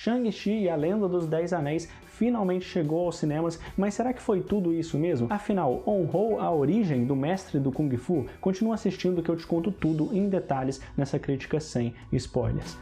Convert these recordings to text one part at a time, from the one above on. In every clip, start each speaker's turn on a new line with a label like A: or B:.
A: Shang-Chi e a Lenda dos 10 Anéis finalmente chegou aos cinemas, mas será que foi tudo isso mesmo? Afinal, honrou a origem do mestre do Kung Fu? Continua assistindo que eu te conto tudo em detalhes nessa crítica sem spoilers.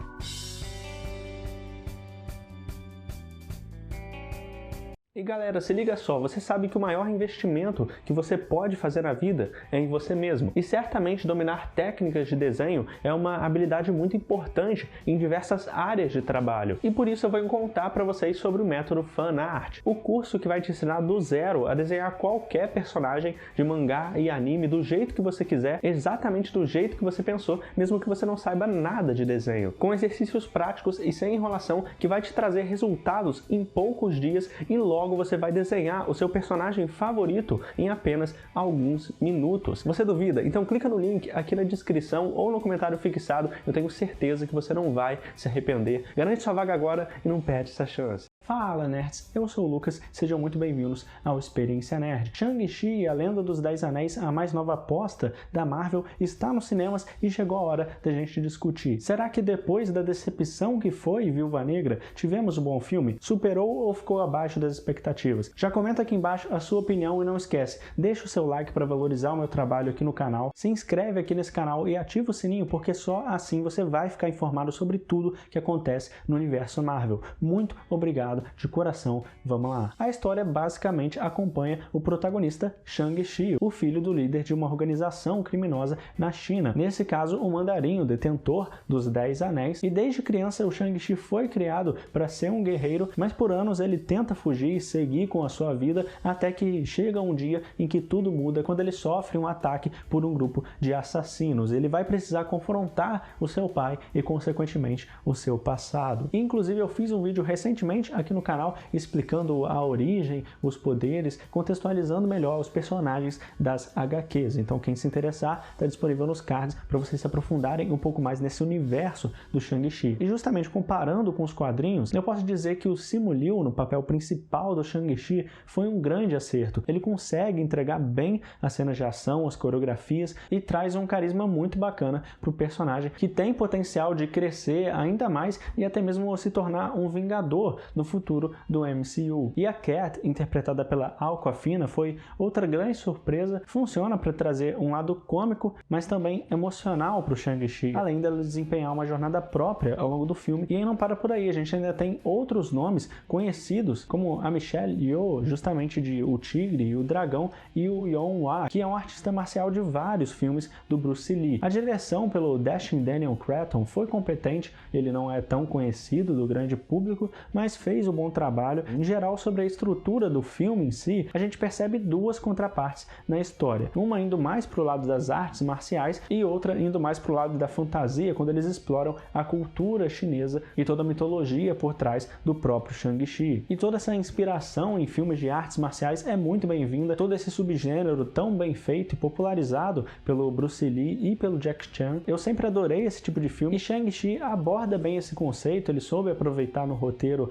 A: E galera, se liga só, você sabe que o maior investimento que você pode fazer na vida é em você mesmo. E certamente dominar técnicas de desenho é uma habilidade muito importante em diversas áreas de trabalho. E por isso eu vou contar para vocês sobre o método Fan Art, o curso que vai te ensinar do zero a desenhar qualquer personagem de mangá e anime do jeito que você quiser, exatamente do jeito que você pensou, mesmo que você não saiba nada de desenho. Com exercícios práticos e sem enrolação que vai te trazer resultados em poucos dias e logo você vai desenhar o seu personagem favorito em apenas alguns minutos. Você duvida? Então clica no link aqui na descrição ou no comentário fixado, eu tenho certeza que você não vai se arrepender. Garante sua vaga agora e não perde essa chance. Fala nerds, eu sou o Lucas, sejam muito bem-vindos ao Experiência Nerd. Shang-Chi e a Lenda dos 10 Anéis, a mais nova aposta da Marvel, está nos cinemas e chegou a hora da gente discutir. Será que depois da decepção que foi Viúva Negra, tivemos um bom filme? Superou ou ficou abaixo das expectativas? Já comenta aqui embaixo a sua opinião e não esquece, deixa o seu like para valorizar o meu trabalho aqui no canal, se inscreve aqui nesse canal e ativa o sininho porque só assim você vai ficar informado sobre tudo que acontece no universo Marvel. Muito obrigado de coração, vamos lá. A história basicamente acompanha o protagonista Shang-Chi, o filho do líder de uma organização criminosa na China, nesse caso o mandarim, o detentor dos 10 anéis, e desde criança o Shang-Chi foi criado para ser um guerreiro, mas por anos ele tenta fugir e seguir com a sua vida até que chega um dia em que tudo muda quando ele sofre um ataque por um grupo de assassinos. Ele vai precisar confrontar o seu pai e consequentemente o seu passado. Inclusive eu fiz um vídeo recentemente aqui no canal explicando a origem, os poderes, contextualizando melhor os personagens das HQs. Então quem se interessar, está disponível nos cards para vocês se aprofundarem um pouco mais nesse universo do Shang-Chi. E justamente comparando com os quadrinhos, eu posso dizer que o Simu Liu, no papel principal do Shang-Chi, foi um grande acerto. Ele consegue entregar bem as cenas de ação, as coreografias e traz um carisma muito bacana para o personagem, que tem potencial de crescer ainda mais e até mesmo se tornar um vingador no futuro do MCU. E a Cat, interpretada pela Awkwafina, foi outra grande surpresa. Funciona para trazer um lado cômico, mas também emocional para o Shang-Chi, além dela desempenhar uma jornada própria ao longo do filme. E aí não para por aí, a gente ainda tem outros nomes conhecidos, como a Michelle Yeoh, justamente de O Tigre e o Dragão, e o Yong Wah, que é um artista marcial de vários filmes do Bruce Lee. A direção pelo Destin Daniel Cretton foi competente, ele não é tão conhecido do grande público, mas fez um bom trabalho. Em geral, sobre a estrutura do filme em si, a gente percebe duas contrapartes na história. Uma indo mais para o lado das artes marciais e outra indo mais para o lado da fantasia, quando eles exploram a cultura chinesa e toda a mitologia por trás do próprio Shang-Chi. E toda essa inspiração em filmes de artes marciais é muito bem-vinda, todo esse subgênero tão bem feito e popularizado pelo Bruce Lee e pelo Jack Chan. Eu sempre adorei esse tipo de filme e Shang-Chi aborda bem esse conceito, ele soube aproveitar no roteiro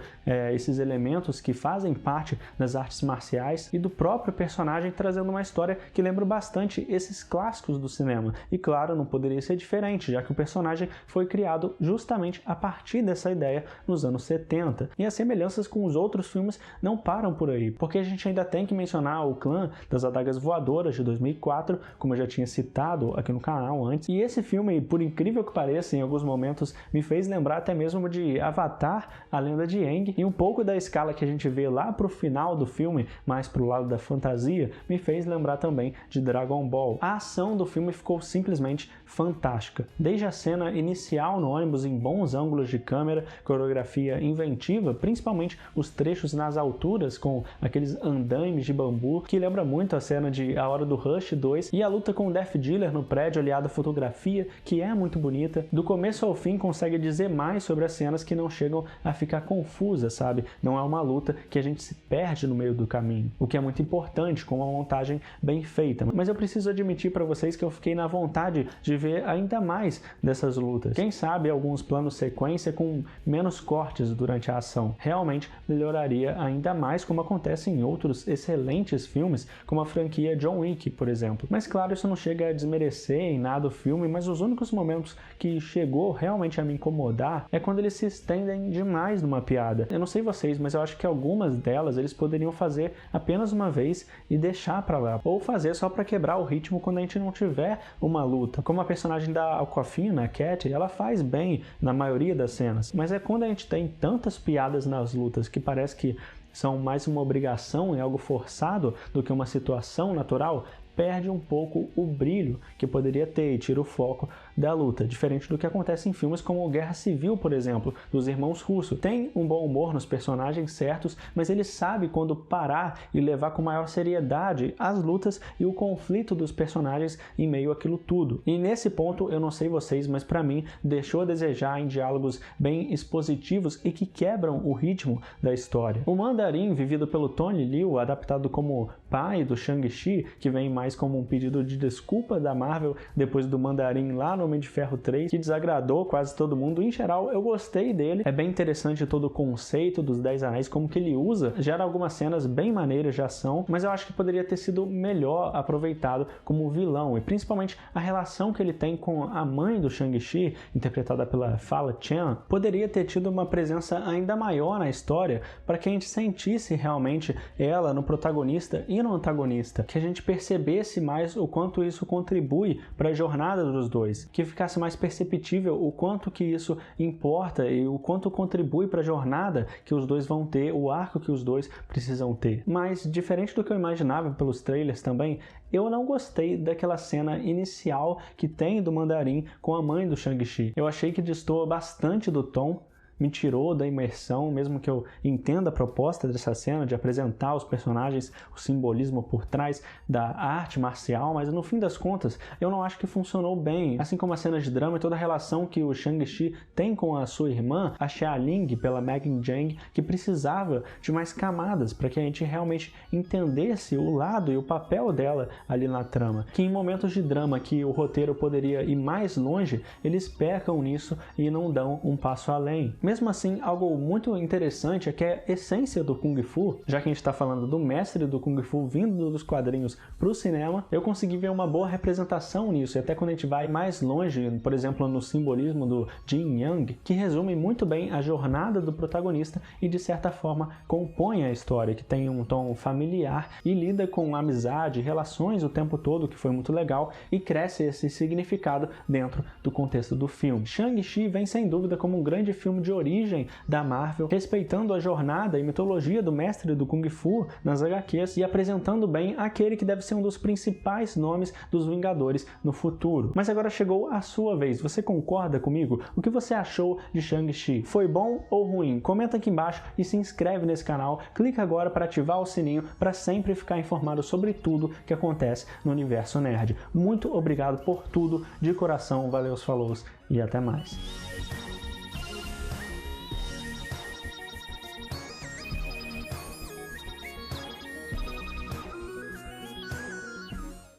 A: esses elementos que fazem parte das artes marciais e do próprio personagem, trazendo uma história que lembra bastante esses clássicos do cinema. E claro, não poderia ser diferente, já que o personagem foi criado justamente a partir dessa ideia nos anos 70. E as semelhanças com os outros filmes não param por aí, porque a gente ainda tem que mencionar o Clã das Adagas Voadoras de 2004, como eu já tinha citado aqui no canal antes. E esse filme, por incrível que pareça, em alguns momentos me fez lembrar até mesmo de Avatar, a Lenda de Aang, e um pouco da escala que a gente vê lá pro final do filme, mais pro lado da fantasia, me fez lembrar também de Dragon Ball. A ação do filme ficou simplesmente fantástica. Desde a cena inicial no ônibus em bons ângulos de câmera, coreografia inventiva, principalmente os trechos nas alturas com aqueles andaimes de bambu, que lembra muito a cena de A Hora do Rush 2, e a luta com o Death Dealer no prédio aliado à fotografia, que é muito bonita. Do começo ao fim consegue dizer mais sobre as cenas que não chegam a ficar confusas, sabe? Não é uma luta que a gente se perde no meio do caminho, o que é muito importante com uma montagem bem feita. Mas eu preciso admitir para vocês que eu fiquei na vontade de ver ainda mais dessas lutas. Quem sabe alguns planos sequência com menos cortes durante a ação. Realmente melhoraria ainda ainda mais como acontece em outros excelentes filmes, como a franquia John Wick, por exemplo. Mas claro, isso não chega a desmerecer em nada o filme, mas os únicos momentos que chegou realmente a me incomodar é quando eles se estendem demais numa piada. Eu não sei vocês, mas eu acho que algumas delas eles poderiam fazer apenas uma vez e deixar pra lá, ou fazer só pra quebrar o ritmo quando a gente não tiver uma luta. Como a personagem da Awkwafina, a Cat, ela faz bem na maioria das cenas, mas é quando a gente tem tantas piadas nas lutas que parece que são mais uma obrigação e algo forçado do que uma situação natural, perde um pouco o brilho que poderia ter e tira o foco da luta, diferente do que acontece em filmes como Guerra Civil, por exemplo, dos irmãos Russo. Tem um bom humor nos personagens certos, mas ele sabe quando parar e levar com maior seriedade as lutas e o conflito dos personagens em meio àquilo tudo. E nesse ponto, eu não sei vocês, mas para mim, deixou a desejar em diálogos bem expositivos e que quebram o ritmo da história. O Mandarim, vivido pelo Tony Liu, adaptado como pai do Shang-Chi, que vem mais como um pedido de desculpa da Marvel depois do Mandarim lá no Homem de Ferro 3, que desagradou quase todo mundo. Em geral, eu gostei dele. É bem interessante todo o conceito dos 10 Anéis, como que ele usa. Gera algumas cenas bem maneiras de ação, mas eu acho que poderia ter sido melhor aproveitado como vilão, e principalmente a relação que ele tem com a mãe do Shang-Chi, interpretada pela Fala Chan, poderia ter tido uma presença ainda maior na história para que a gente sentisse realmente ela no protagonista e no antagonista, que a gente percebesse mais o quanto isso contribui para a jornada dos dois, que ficasse mais perceptível o quanto que isso importa e o quanto contribui para a jornada que os dois vão ter, o arco que os dois precisam ter. Mas, diferente do que eu imaginava pelos trailers também, eu não gostei daquela cena inicial que tem do Mandarim com a mãe do Shang-Chi. Eu achei que destoa bastante do tom, me tirou da imersão, mesmo que eu entenda a proposta dessa cena de apresentar os personagens, o simbolismo por trás da arte marcial, mas no fim das contas eu não acho que funcionou bem. Assim como a cena de drama e toda a relação que o Shang-Chi tem com a sua irmã, a Xia Ling, pela Megan Zhang, que precisava de mais camadas para que a gente realmente entendesse o lado e o papel dela ali na trama. Que em momentos de drama que o roteiro poderia ir mais longe, eles pecam nisso e não dão um passo além. Mesmo assim, algo muito interessante é que a essência do Kung Fu, já que a gente está falando do mestre do Kung Fu vindo dos quadrinhos para o cinema, eu consegui ver uma boa representação nisso, e até quando a gente vai mais longe, por exemplo, no simbolismo do Jin Yang, que resume muito bem a jornada do protagonista e de certa forma compõe a história, que tem um tom familiar e lida com amizade, relações o tempo todo, que foi muito legal, e cresce esse significado dentro do contexto do filme. Shang-Chi vem sem dúvida como um grande filme de origem da Marvel, respeitando a jornada e mitologia do mestre do Kung Fu nas HQs e apresentando bem aquele que deve ser um dos principais nomes dos Vingadores no futuro. Mas agora chegou a sua vez. Você concorda comigo? O que você achou de Shang-Chi? Foi bom ou ruim? Comenta aqui embaixo e se inscreve nesse canal. Clica agora para ativar o sininho para sempre ficar informado sobre tudo que acontece no universo nerd. Muito obrigado por tudo, de coração, valeu, falou e até mais.